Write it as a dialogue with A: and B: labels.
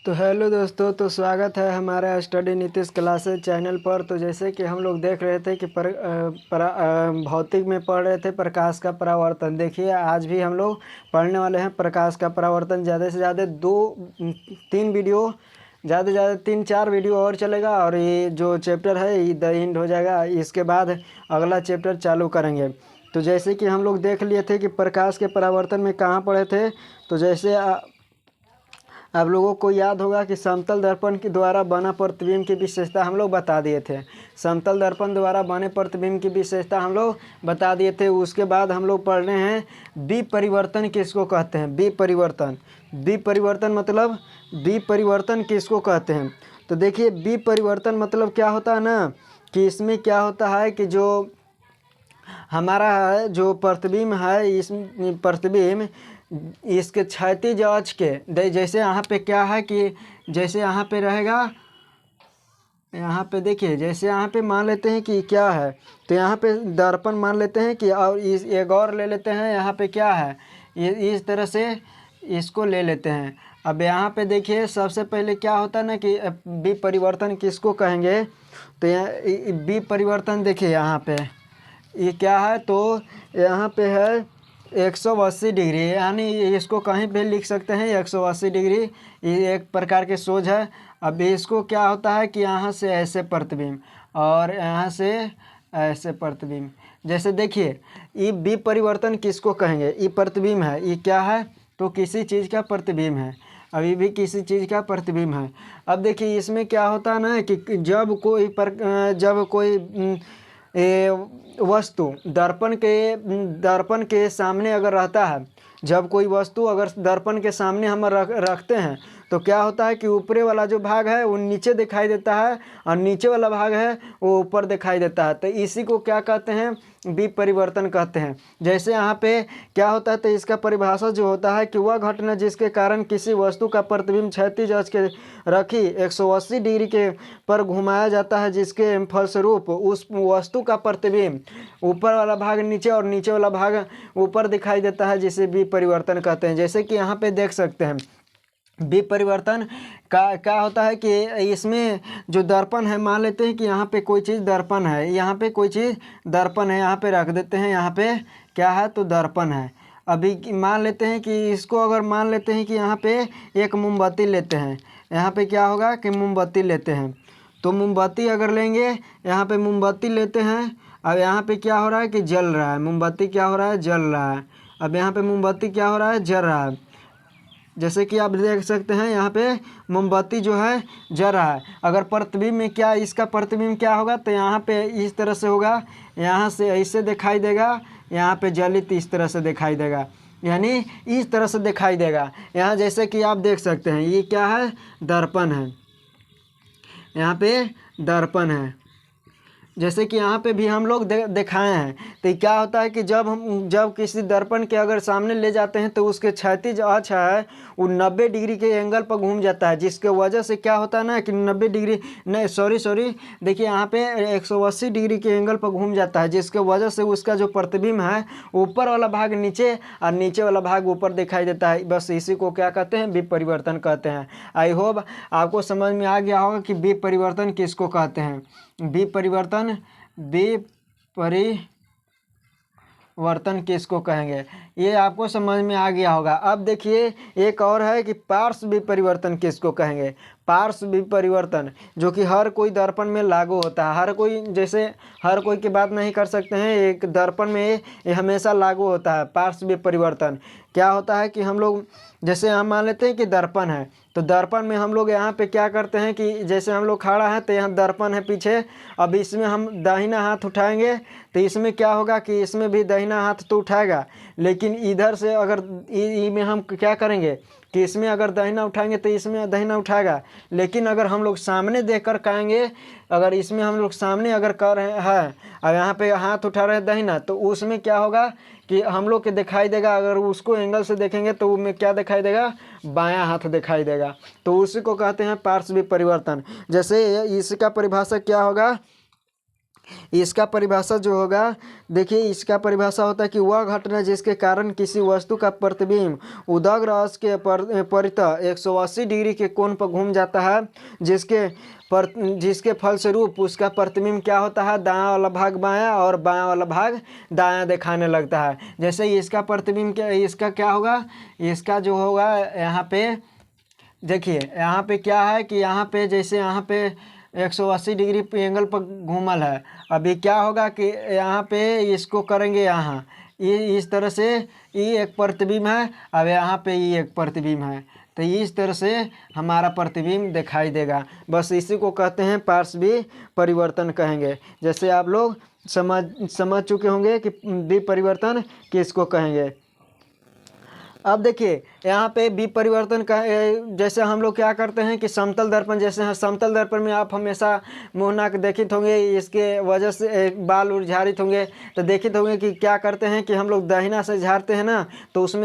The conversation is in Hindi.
A: तो हेलो दोस्तों, तो स्वागत है हमारे स्टडी नीतीश क्लासेस चैनल पर। तो जैसे कि हम लोग देख रहे थे कि भौतिक में पढ़ रहे थे प्रकाश का परावर्तन। देखिए आज भी हम लोग पढ़ने वाले हैं प्रकाश का परावर्तन। ज़्यादा से ज़्यादा ज़्यादा से ज़्यादा 3-4 वीडियो और चलेगा और ये जो चैप्टर है ये द एंड हो जाएगा। इसके बाद अगला चैप्टर चालू करेंगे। तो जैसे कि हम लोग देख लिए थे कि प्रकाश के परावर्तन में कहाँ पढ़े थे। तो जैसे आप लोगों को याद होगा कि समतल दर्पण के द्वारा बना प्रतिबिंब की विशेषता हम लोग बता दिए थे। समतल दर्पण द्वारा बने प्रतिबिंब की विशेषता हम लोग बता दिए थे। उसके बाद हम लोग पढ़ रहे हैं विपरिवर्तन किसको कहते हैं। विपरिवर्तन मतलब विपरिवर्तन किसको कहते हैं। तो देखिए विपरिवर्तन मतलब क्या होता है ना, कि इसमें क्या होता है कि जो हमारा जो प्रतिबिंब है, इस प्रतिबिंब इसके क्षैतिज अक्ष के जैसे यहाँ पे क्या है कि जैसे यहाँ पे रहेगा, यहाँ पे देखिए जैसे यहाँ पे मान लेते हैं कि क्या है, तो यहाँ पे दर्पण मान लेते हैं कि, और इस एक और ले लेते हैं यहाँ पे क्या है, ये इस तरह से इसको ले लेते हैं। अब यहाँ पे देखिए सबसे पहले क्या होता है ना कि विपरिवर्तन किसको कहेंगे। तो यहाँ विपरिवर्तन देखिए यहाँ पे ये क्या है, तो यहाँ पे है 180 डिग्री, यानी इसको कहीं भी लिख सकते हैं 180 डिग्री। ये एक प्रकार के सोज है। अब इसको क्या होता है कि यहाँ से ऐसे प्रतिबिंब और यहाँ से ऐसे प्रतिबिंब। जैसे देखिए ये विपरिवर्तन किसको कहेंगे, ये प्रतिबिंब है, ये क्या है तो किसी चीज़ का प्रतिबिंब है, अभी भी किसी चीज़ का प्रतिबिंब है। अब देखिए इसमें क्या होता है ना कि जब कोई वस्तु दर्पण के सामने अगर रहता है, जब कोई वस्तु अगर दर्पण के सामने हम रखते हैं तो क्या होता है कि ऊपरी वाला जो भाग है वो नीचे दिखाई देता है और नीचे वाला भाग है वो ऊपर दिखाई देता है। तो इसी को क्या कहते हैं, विपरिवर्तन कहते हैं। जैसे यहाँ पे क्या होता है, तो इसका परिभाषा जो होता है कि वह घटना जिसके कारण किसी वस्तु का प्रतिबिंब क्षैतिज अक्ष के रखी 180 डिग्री के पर घुमाया जाता है, जिसके फलस्वरूप उस वस्तु का प्रतिबिंब ऊपर वाला भाग नीचे और नीचे वाला भाग ऊपर दिखाई देता है, जिसे विपरिवर्तन कहते हैं। जैसे कि यहाँ पे देख सकते हैं विपरिवर्तन का क्या होता है कि इसमें जो दर्पण है, मान लेते हैं कि यहाँ पे कोई चीज़ दर्पण है, यहाँ पे कोई चीज़ दर्पण है, यहाँ पे रख देते हैं, यहाँ पे क्या है तो दर्पण है। अभी मान लेते हैं कि इसको अगर मान लेते हैं कि यहाँ पे एक मोमबत्ती लेते हैं, यहाँ पे क्या होगा कि मोमबत्ती लेते हैं। तो मोमबत्ती अगर लेंगे, यहाँ पे मोमबत्ती लेते हैं, अब यहाँ पे क्या हो रहा है कि जल रहा है, मोमबत्ती क्या हो रहा है जल रहा है। अब यहाँ पे मोमबत्ती क्या हो रहा है जल रहा है। जैसे कि आप देख सकते हैं यहाँ पे मोमबत्ती जो है जल रहा है। अगर प्रतिबिंब में क्या इसका प्रतिबिंब क्या होगा, तो यहाँ पे इस तरह से होगा, यहाँ से ऐसे दिखाई देगा, यहाँ पे जलित इस तरह से दिखाई देगा, यानी इस तरह से दिखाई देगा। यहाँ जैसे कि आप देख सकते हैं ये क्या है दर्पण है, यहाँ पे दर्पण है। जैसे कि यहाँ पे भी हम लोग दिखाए हैं। तो क्या होता है कि जब किसी दर्पण के अगर सामने ले जाते हैं तो उसके क्षैतिज अक्ष है वो 90 डिग्री के एंगल पर घूम जाता है, जिसके वजह से क्या होता है ना कि 90 डिग्री नहीं सॉरी देखिए यहाँ पे 180 डिग्री के एंगल पर घूम जाता है, जिसके वजह से उसका जो प्रतिबिंब है ऊपर वाला भाग नीचे और नीचे वाला भाग ऊपर दिखाई देता है। बस इसी को क्या कहते हैं विपरिवर्तन कहते हैं। आई होप आपको समझ में आ गया होगा कि विपरिवर्तन किसको कहते हैं। विपरिवर्तन किसको कहेंगे ये आपको समझ में आ गया होगा। अब देखिए एक और है कि पार्श्व विपरिवर्तन किसको कहेंगे। पार्श्व विपरिवर्तन जो कि हर कोई दर्पण में लागू होता है, हर कोई जैसे हर कोई की बात नहीं कर सकते हैं, एक दर्पण में ये हमेशा लागू होता है। पार्श्व विपरिवर्तन क्या होता है कि हम लोग जैसे हम मान लेते हैं कि दर्पण है, तो दर्पण में हम लोग यहाँ पे क्या करते हैं कि जैसे हम लोग खड़ा है तो यहाँ दर्पण है पीछे, अब इसमें हम दाहिना हाथ उठाएंगे तो इसमें क्या होगा कि इसमें भी दाहिना हाथ तो उठाएगा, लेकिन इधर से अगर में हम क्या करेंगे कि इसमें अगर दाहिना उठाएंगे तो इसमें दाहिना उठाएगा, लेकिन अगर हम लोग सामने देख कर कहेंगे, अगर इसमें हम लोग सामने अगर कर रहे हैं और यहाँ पे हाथ उठा रहे हैं दाहिना, तो उसमें क्या होगा कि हम लोग के दिखाई देगा, अगर उसको एंगल से देखेंगे तो उसमें क्या दिखाई देगा बायां हाथ दिखाई देगा। तो उसी को कहते हैं पार्श्व विपरिवर्तन। जैसे इसका परिभाषा क्या होगा इसका परिभाषा जो होगा, देखिए इसका परिभाषा होता है कि वह घटना जिसके कारण किसी वस्तु का प्रतिबिंब उदग्र अक्ष के परितः 180 डिग्री के कोण पर घूम जाता है, जिसके फलस्वरूप उसका प्रतिबिंब क्या होता है, दायां वाला भाग बायां और बायां वाला भाग दायां दिखाने लगता है। जैसे इसका प्रतिबिंब इसका क्या होगा, इसका जो होगा यहाँ पे देखिए, यहाँ पे क्या है कि यहाँ पे जैसे यहाँ पे 180 डिग्री पे एंगल पर घूमल है। अभी क्या होगा कि यहाँ पे इसको करेंगे, यहाँ ये इस तरह से ये एक प्रतिबिंब है, अब यहाँ पे ये एक प्रतिबिंब है, तो इस तरह से हमारा प्रतिबिंब दिखाई देगा। बस इसी को कहते हैं पार्श्वी परिवर्तन कहेंगे। जैसे आप लोग समझ चुके होंगे कि विपरिवर्तन किसको कहेंगे। अब देखिए यहाँ पे विपरिवर्तन का जैसे हम लोग क्या करते हैं कि समतल दर्पण, जैसे समतल दर्पण में आप हमेशा मुँह नाक देखित होंगे, इसके वजह से बाल उड़ झाड़ित होंगे, तो देखित होंगे कि क्या करते हैं कि हम लोग दहिना से झाड़ते हैं ना, तो उसमें